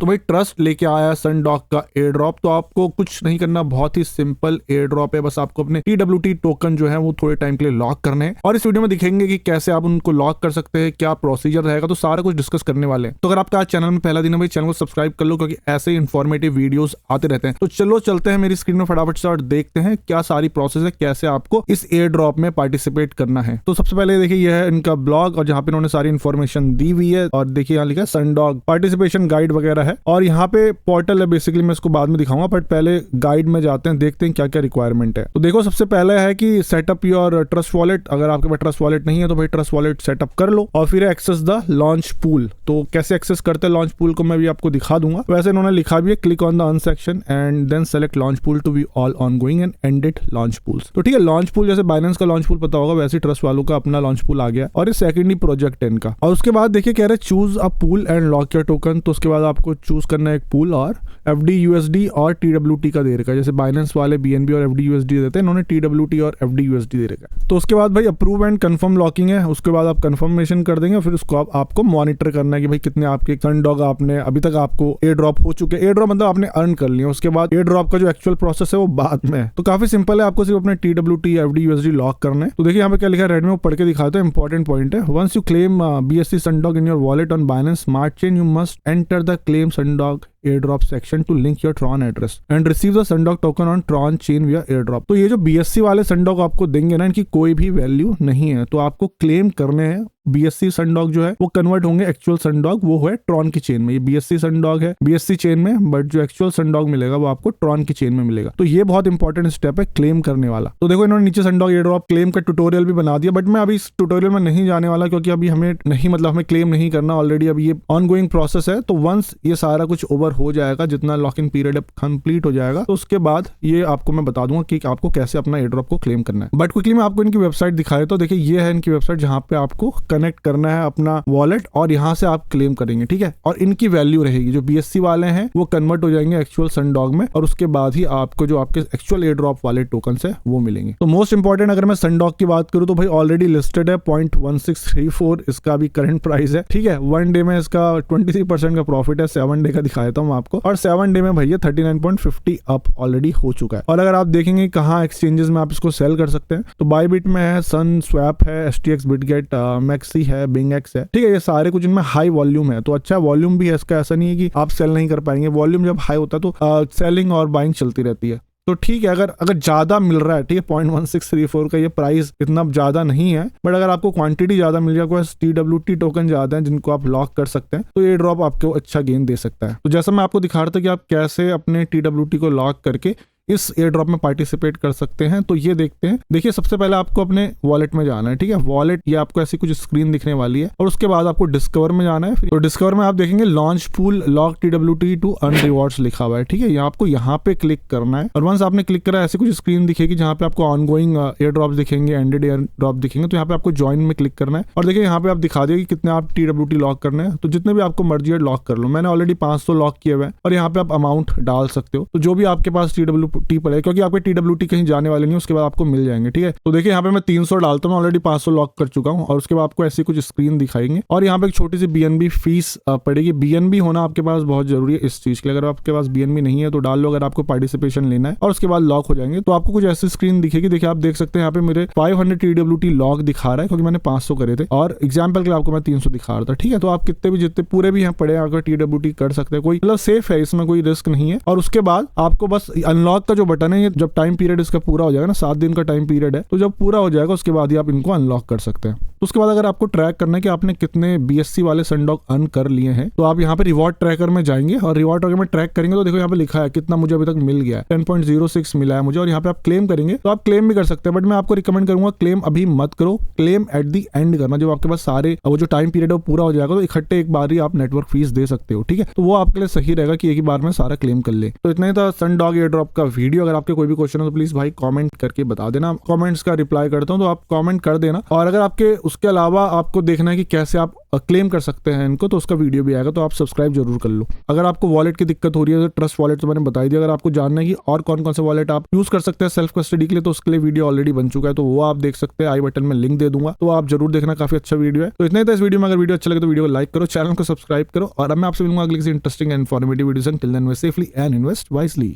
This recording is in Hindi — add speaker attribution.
Speaker 1: तो भाई ट्रस्ट लेके आया सनडॉग का एयर ड्रॉप। तो आपको कुछ नहीं करना, बहुत ही सिंपल एयर ड्रॉप है। बस आपको अपने TWT टोकन जो है वो थोड़े टाइम के लिए लॉक करने हैं और इस वीडियो में दिखेंगे कि कैसे आप उनको लॉक कर सकते हैं, क्या प्रोसीजर रहेगा, तो सारा कुछ डिस्कस करने वाले हैं। तो अगर आपका आज चैनल में पहला दिन है भाई, चैनल को सब्सक्राइब कर लो क्योंकि ऐसे इंफॉर्मेटिव वीडियोस आते रहते हैं। तो चलो चलते हैं मेरी स्क्रीन में फटाफट से और देखते हैं क्या सारी प्रोसेस है, कैसे आपको इस एयर ड्रॉप में पार्टिसिपेट करना है। तो सबसे पहले देखिए यह है इनका ब्लॉग और जहाँ पे इन्होंने सारी इन्फॉर्मेशन दी हुई है और देखिए यहाँ लिखा है सनडॉग पार्टिसिपेशन गाइड वगैरह है और यहाँ पे पोर्टल है। बेसिकली मैं इसको बाद में दिखाऊंगा, बट पहले गाइड में जाते हैं, देखते हैं क्या क्या रिक्वायरमेंट है। तो देखो सबसे पहले है कि सेटअप योर ट्रस्ट वॉलेट। अगर आपके पास ट्रस्ट वॉलेट नहीं है तो भाई ट्रस्ट वॉलेट सेटअप कर लो और फिर एक्सेस द लॉन्च पूल। तो कैसे एक्सेस करते हैं लॉन्च पूल को मैं भी आपको दिखा दूंगा। वैसे इन्होंने लिखा भी है click on the earn section and then select launch pool to be all ongoing and ended launch pools. तो ठीक है, लॉन्च पूल जैसे बाइनेंस का लॉन्च पूल पता होगा वैसे ट्रस्ट वालों का अपना लॉन्च पूल आ गया और ये सेकेंडरी प्रोजेक्ट है इनका। और उसके बाद देखिए कह रहे choose a pool and lock your token. तो उसके बाद आपको चूज करना है एक पूल और FD USD और TWT का दे रखा है। जैसे बाइनेंस वाले BNB और FD USD देते हैं, इन्होंने TWT और FD USD दे रखा है। तो उसके बाद भाई अप्रूव एंड कंफर्म लॉकिंग है। उसके बाद आप कंफर्मेशन कर देंगे, फिर उसको आपको मॉनिटर करना है कि भाई कितने आपके सनडॉग आपने अभी तक आपको एयर ड्रॉप हो चुके हैं। एयर ड्रॉप मतलब आपने अर्न कर लिया, उसके बाद एयर ड्रॉप का जो एक्चुअल प्रोसेस है वो बाद में। तो काफी सिंपल है, आपको सिर्फ अपने TWT FD USD लॉक करना है। तो देखिए यहाँ पे क्या लिखा है रेड में, वो पढ़ के दिखाते हैं। इंपॉर्टेंट पॉइंट है, once you claim BSC Sundog in your wallet on Binance smart chain you must enter the claim Sundog airdrop section to link your Tron address and receive the Sundog token on Tron chain via airdrop। तो ये जो BSC वाले Sundog आपको देंगे ना, इनकी कोई भी वैल्यू नहीं है, तो आपको क्लेम करने हैं। BSC Sundog जो है वो कन्वर्ट होंगे एक्चुअल Sundog, वो है ट्रॉन की चेन में। ये BSC Sundog है BSC चेन में, बट जो एक्चुअल Sundog मिलेगा वो आपको ट्रॉन की चेन में मिलेगा। तो ये बहुत इंपॉर्टेंट स्टेप है क्लेम करने वाला। तो देखो इन्होंने नीचे Sundog एयरड्रॉप क्लेम का ट्यूटोरियल भी बना दिया, बट मैं अभी इस ट्यूटोरियल में नहीं जाने वाला क्योंकि अभी हमें नहीं, मतलब हमें क्लेम नहीं करना, ऑलरेडी अभी ये ऑनगोइंग प्रोसेस है। तो वंस ये सारा कुछ ओवर हो जाएगा, जितना लॉक इन पीरियड कंप्लीट हो जाएगा, तो उसके बाद ये आपको मैं बता दूंगा कि आपको कैसे अपना एयरड्रॉप को क्लेम करना है। बट क्विकली मैं आपको इनकी वेबसाइट दिखाया। तो देखिए ये है इनकी वेबसाइट जहां पे आपको कनेक्ट करना है अपना वॉलेट और यहां से आप क्लेम करेंगे, ठीक है। और इनकी वैल्यू रहेगी, जो BSC वाले हैं वो कन्वर्ट हो जाएंगे एक्चुअल सनडॉग में और उसके बाद ही आपको जो आपके एक्चुअल एयरड्रॉप वाले टोकन है वो मिलेंगे। तो मोस्ट इंपॉर्टेंट अगर मैं सनडॉग की बात करूं तो भाई ऑलरेडी लिस्टेड है 0.1634 इसका भी करंट प्राइस है, ठीक है। 1 डे में इसका 23% का प्रॉफिट है। 7 डे का दिखाया था मैं आपको, और 7 डे में भैया 39.50 अप ऑलरेडी हो चुका है। और अगर आप देखेंगे कहाँ एक्सचेंजेस में आप इसको सेल कर सकते हैं, तो बायबिट में है, सन स्वैप है, STX बिटगेट, मैक्सी है, बिंगएक्स है, ठीक है। ये सारे कुछ इनमें हाई वॉल्यूम है, तो अच्छा वॉल्यूम भी है इसका, ऐसा नहीं है कि आप सेल नहीं कर पाएंगे। वॉल्यूम जब हाई होता है तो सेलिंग और बाइंग चलती रहती है। तो ठीक है, अगर ज्यादा मिल रहा है, ठीक है, 0.1634 का ये प्राइस इतना ज्यादा नहीं है, बट अगर आपको क्वांटिटी ज्यादा मिल जाए, कोई TWT टोकन ज्यादा है जिनको आप लॉक कर सकते हैं, तो ये ड्रॉप आपको अच्छा गेन दे सकता है। तो जैसा मैं आपको दिखा रहा था कि आप कैसे अपने TWT को लॉक करके इस एयर ड्रॉप में पार्टिसिपेट कर सकते हैं, तो ये देखते हैं। देखिए सबसे पहले आपको अपने वॉलेट में जाना है, ठीक है। वॉलेट ये आपको ऐसी कुछ स्क्रीन दिखने वाली है और उसके बाद आपको डिस्कवर में जाना है। तो डिस्कवर में आप देखेंगे launch pool lock TWT to earn rewards लिखा हुआ है, ठीक है। यहाँ आपको यहाँ पे क्लिक करना है और वंस आपने क्लिक करा ऐसी कुछ स्क्रीन दिखेगी जहाँ पे आपको ऑनगोइंग एयर ड्रॉप दिखेंगे, एंडेड एयर ड्रॉप दिखेंगे। तो यहाँ पे आपको ज्वाइन में क्लिक करना है और देखिए यहाँ पे आप दिखा दिए कि कितने आप TWT लॉक करने हैं। तो जितने भी आपको मर्जी है लॉक कर लो। मैंने ऑलरेडी 500 लॉक किए हुए हैं और यहाँ पे आप अमाउंट डाल सकते हो, तो जो भी आपके पास TWT पड़े, क्योंकि आपके TWT कहीं जाने वाले नहीं, उसके बाद आपको मिल जाएंगे, ठीक है। तो देखिए यहाँ पे मैं 300 डालता हूँ, ऑलरेडी 500 लॉक कर चुका हूँ और उसके बाद आपको ऐसी कुछ स्क्रीन दिखाएंगे और यहाँ पे एक छोटी सी BNB फीस पड़ेगी। BNB होना आपके पास बहुत जरूरी है इस चीज के लिए। अगर आपके पास BNB नहीं है तो डाल लो अगर आपको पार्टिसिपेशन लेना है, और उसके बाद लॉक हो जाएंगे। तो आपको कुछ ऐसी स्क्रीन दिखेगी। देखिए आप देख सकते हैं यहाँ पे मेरे 500 TWT लॉक दिखा रहा है क्योंकि मैंने 500 करे थे और एग्जाम्पल के लिए आपको मैं 300 दिखा रहा था, ठीक है। तो आप कितने भी जितने पूरे भी यहाँ पड़े अगर TWT कर सकते हैं, कोई मतलब सेफ है, इसमें कोई रिस्क नहीं है। और उसके बाद आपको बस अनलॉक का जो बटन है, ये जब टाइम पीरियड इसका पूरा हो जाएगा ना, 7 दिन का टाइम पीरियड है, तो जब पूरा हो जाएगा उसके बाद ही आप इनको अनलॉक कर सकते हैं। तो उसके बाद अगर आपको ट्रैक करना है कि आपने कितने BSC वाले सनडॉग अर्न कर लिए हैं, तो आप यहाँ पे रिवॉर्ड ट्रैकर में जाएंगे और रिवॉर्ड ट्रैकर में ट्रैक करेंगे। तो देखो यहाँ पे लिखा है कितना मुझे अभी तक मिल गया है, 10.06 मिला है मुझे। और यहाँ पे आप क्लेम करेंगे तो आप क्लेम भी कर सकते हैं, बट मैं आपको रिकमेंड करूंगा क्लेम अभी मत करो, क्लेम एट दी एंड करना। जब आपके पास सारे वो जो टाइम पीरियड है वो पूरा हो जाएगा, तो इकट्ठे एक बार ही आप नेटवर्क फीस दे सकते हो, ठीक है। तो वो आपके लिए सही रहेगा कि एक ही बार में सारा क्लेम कर ले। तो इतना ही था सनडॉग एयर ड्रॉप का वीडियो। अगर आपके कोई भी क्वेश्चन हो तो प्लीज भाई कमेंट करके बता देना, कमेंट्स का रिप्लाई करता हूँ, तो आप कमेंट कर देना। और अगर आपके उसके अलावा आपको देखना है कि कैसे आप क्लेम कर सकते हैं इनको, तो उसका वीडियो भी आएगा, तो आप सब्सक्राइब जरूर कर लो। अगर आपको वॉलेट की दिक्कत हो रही है तो ट्रस्ट वॉलेट तो मैंने बता दिया। अगर आपको जानना है कि और कौन कौन से वॉलेट आप यूज कर सकते हैं सेल्फ कस्टडी के लिए, तो उसके लिए वीडियो ऑलरेडी बन चुका है, तो वो आप देख सकते हैं। आई बटन में लिंक दे दूंगा, तो आप जरूर देखना, काफी अच्छा वीडियो है। तो इतना ही था इस वीडियो में। अगर वीडियो अच्छा लगे तो वीडियो को लाइक करो, चैनल को सब्सक्राइब करो, और अब मैं आपसे मिलूंगा अगली किसी इंटरेस्टिंग एंड इन्फॉर्मेटिव वीडियो से। Till then invest safely and invest wisely.